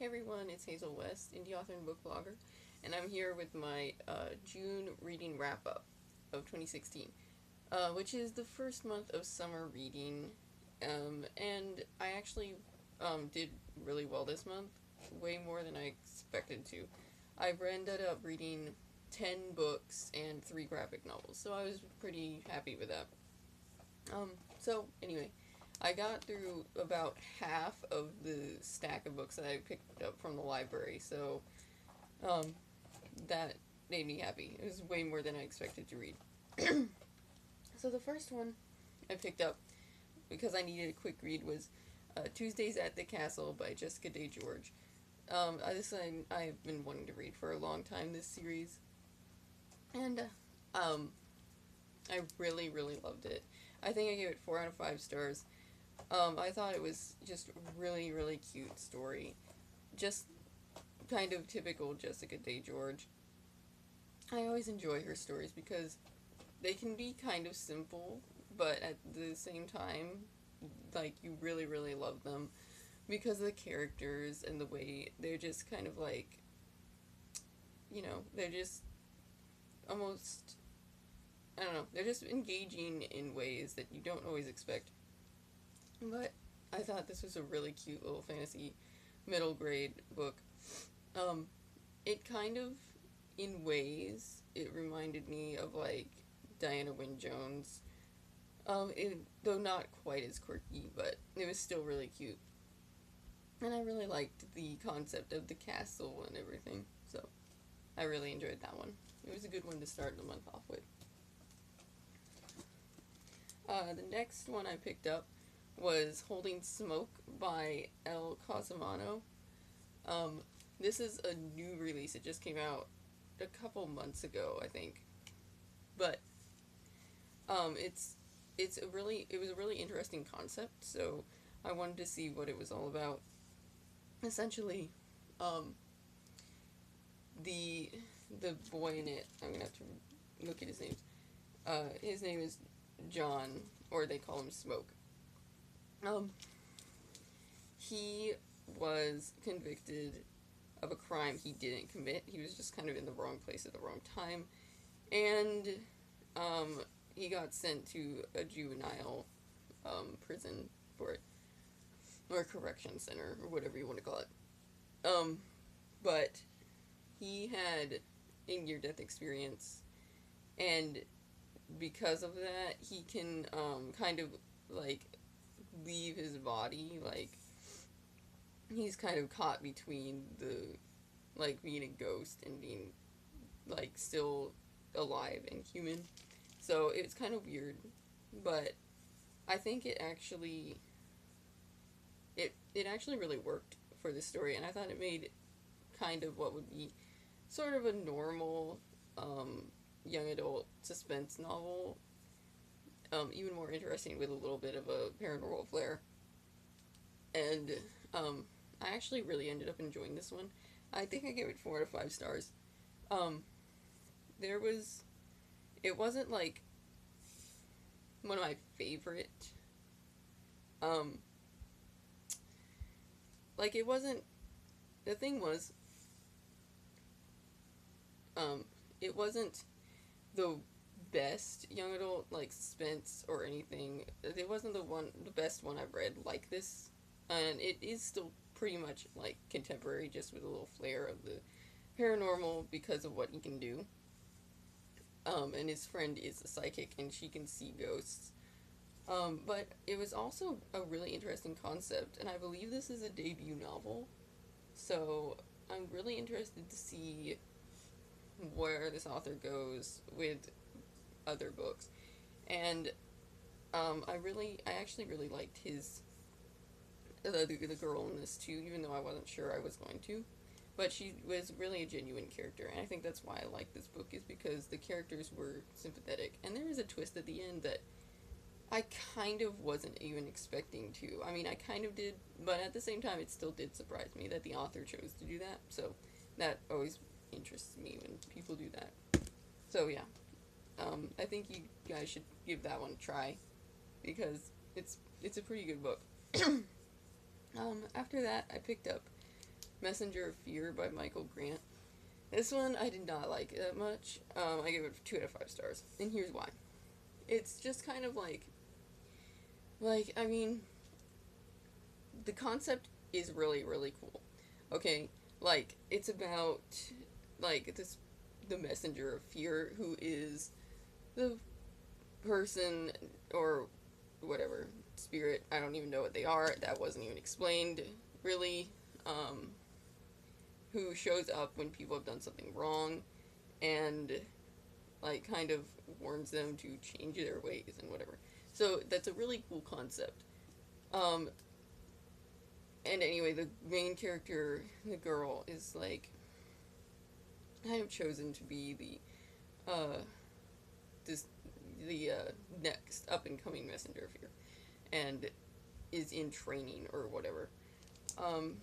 Hey everyone, it's Hazel West, indie author and book blogger, and I'm here with my June reading wrap up of 2016, which is the first month of summer reading, and I actually did really well this month, way more than I expected to. I ended up reading 10 books and 3 graphic novels, so I was pretty happy with that. So anyway, I got through about half of the stack of books that I picked up from the library, so um, that made me happy. It was way more than I expected to read. So the first one I picked up because I needed a quick read was Tuesdays at the Castle by Jessica Day George. I've been wanting to read for a long time this series, and I really, really loved it. I think I gave it 4 out of 5 stars. I thought it was just really, really cute story. Just kind of typical Jessica Day George. I always enjoy her stories because they can be kind of simple, but at the same time, like, you really, really love them because of the characters and the way they're just kind of like, they're just almost, I don't know, they're just engaging in ways that you don't always expect. But I thought this was a really cute little fantasy middle grade book. Um, it kind of, in ways, it reminded me of like Diana Wynne Jones. Though not quite as quirky, but it was still really cute. And I really liked the concept of the castle and everything, so I really enjoyed that one. It was a good one to start the month off with. The next one I picked up was Holding Smoke by El Cosimano. This is a new release. It just came out a couple months ago, I think. But it was a really interesting concept. So I wanted to see what it was all about. Essentially, um, the the boy in it. I'm gonna have to look at his name. His name is John, or they call him Smoke. Um, he was convicted of a crime he didn't commit. He was just kind of in the wrong place at the wrong time. And he got sent to a juvenile prison for it, or a correction center, or whatever you want to call it. But he had a near death experience, and because of that, he can kind of like leave his body. Like, he's kind of caught between the, like, being a ghost and being, like, still alive and human. So it's kind of weird, but I think it actually really worked for this story, and I thought it made kind of what would be sort of a normal young adult suspense novel even more interesting with a little bit of a paranormal flair. And I actually really ended up enjoying this one. I think I gave it 4 out of 5 stars. Um, there was, it wasn't like one of my favorite. Um, like, it wasn't. The thing was, um, it wasn't the best young adult like suspense or anything. It wasn't the best one I've read like this, and it is still pretty much like contemporary, just with a little flair of the paranormal because of what he can do. And his friend is a psychic, and she can see ghosts. But it was also a really interesting concept, and I believe this is a debut novel, so I'm really interested to see where this author goes with other books. And I actually really liked the girl in this too, even though I wasn't sure I was going to. But she was really a genuine character, and I think that's why I like this book, is because the characters were sympathetic. And there was a twist at the end that I kind of wasn't even expecting to. I mean, I kind of did, but at the same time, it still did surprise me that the author chose to do that. So that always interests me when people do that. So yeah, I think you guys should give that one a try because it's a pretty good book. After that, I picked up Messenger of Fear by Michael Grant. This one I did not like that much. I gave it 2 out of 5 stars, and here's why. It's just kind of I mean, the concept is really, really cool. Okay, it's about, the messenger of fear, who is the person, or whatever, spirit, I don't even know what they are, that wasn't even explained, really, who shows up when people have done something wrong, and, kind of warns them to change their ways and whatever. So, that's a really cool concept. Um, and anyway, the main character, the girl, is, kind of chosen to be this, next up-and-coming messenger of fear, and is in training, or whatever. Um,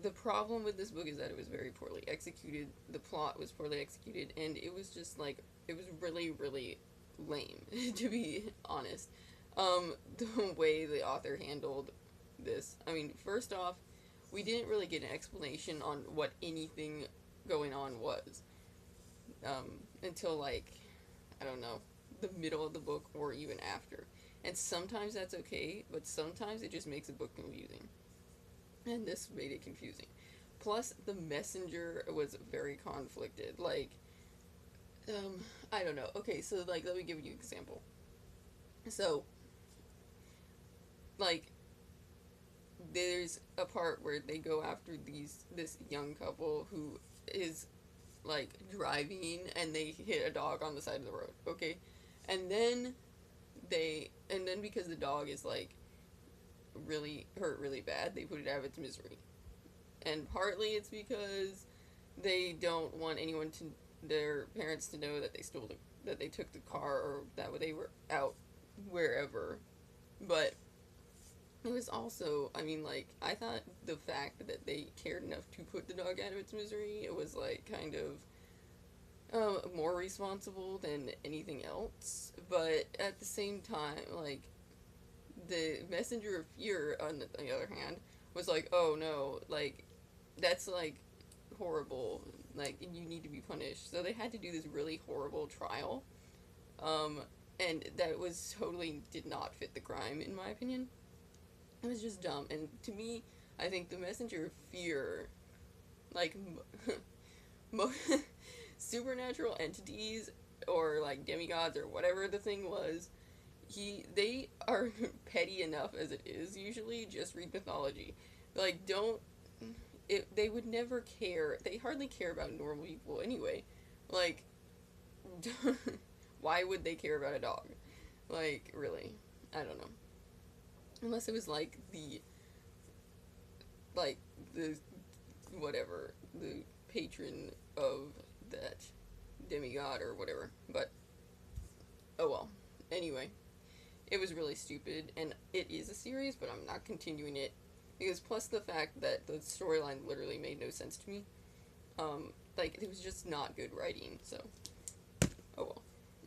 the problem with this book is that it was very poorly executed, the plot was poorly executed, and it was just, it was really, really lame, to be honest. The way the author handled this. I mean, first off, we didn't really get an explanation on what anything going on was. Until, I don't know, the middle of the book or even after. And sometimes that's okay, but sometimes it just makes a book confusing. And this made it confusing. Plus, the messenger was very conflicted. I don't know. Okay, so, let me give you an example. So, there's a part where they go after this young couple who is, driving, and they hit a dog on the side of the road, okay? And then because the dog is, really hurt really bad, they put it out of its misery. And partly it's because they don't want their parents to know that that they took the car, or that they were out wherever. But it was also, I mean, I thought the fact that they cared enough to put the dog out of its misery, it was, kind of more responsible than anything else. But at the same time, the messenger of fear, on the other hand, was oh no, that's, horrible, you need to be punished. So they had to do this really horrible trial, and that was totally did not fit the crime, in my opinion. It was just dumb, and to me, I think the messenger of fear, supernatural entities, or, demigods, or whatever the thing was, they are petty enough as it is, usually. Just read mythology. They would never care, they hardly care about normal people anyway. Why would they care about a dog? Really, I don't know. Unless it was the whatever, the patron of that demigod or whatever. But oh well. Anyway, it was really stupid, and it is a series, but I'm not continuing it, because plus the fact that the storyline literally made no sense to me. It was just not good writing. So oh well.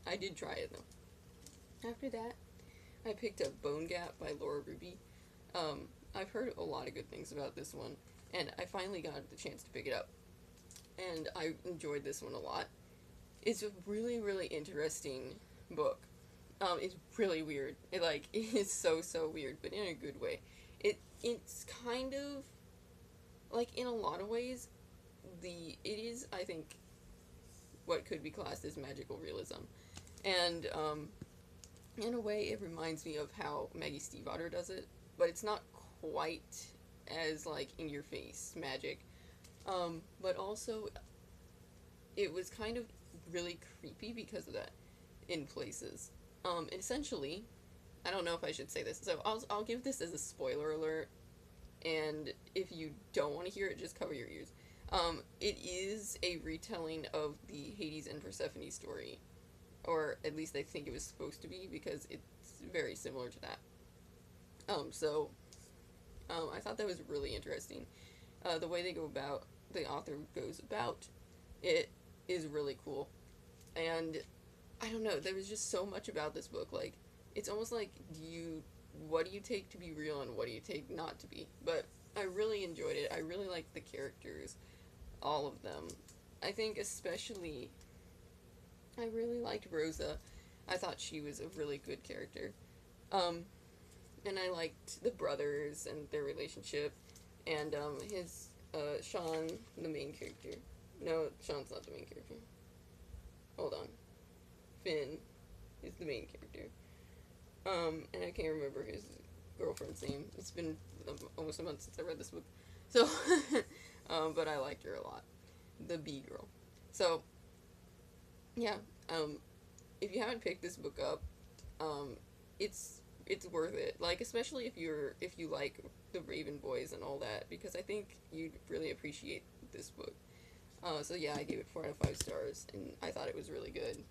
I did try it though. After that, I picked up Bone Gap by Laura Ruby. I've heard a lot of good things about this one, and I finally got the chance to pick it up. And I enjoyed this one a lot. It's a really, really interesting book. It's really weird. It is so weird, but in a good way. It's kind of, in a lot of ways, it is, I think, what could be classed as magical realism. And, in a way, it reminds me of how Maggie Stiefvater does it, but it's not quite as, in-your-face magic. But also, it was kind of really creepy because of that, in places. Essentially, I don't know if I should say this, so I'll give this as a spoiler alert, and if you don't want to hear it, just cover your ears. It is a retelling of the Hades and Persephone story, or at least I think it was supposed to be, because it's very similar to that. I thought that was really interesting. The way the author goes about it is really cool. And I don't know, there was just so much about this book. It's almost what do you take to be real and what do you take not to be? But I really enjoyed it. I really liked the characters, all of them. I think especially I really liked Rosa. I thought she was a really good character. Um, and I liked the brothers and their relationship, and his Sean, the main character. No, Sean's not the main character. Hold on, Finn is the main character. And I can't remember his girlfriend's name. It's been almost a month since I read this book, so but I liked her a lot, the B girl. So yeah, if you haven't picked this book up, um, it's worth it. Like especially if you like the Raven Boys and all that, because I think you'd really appreciate this book. So yeah, I gave it 4 out of 5 stars, and I thought it was really good.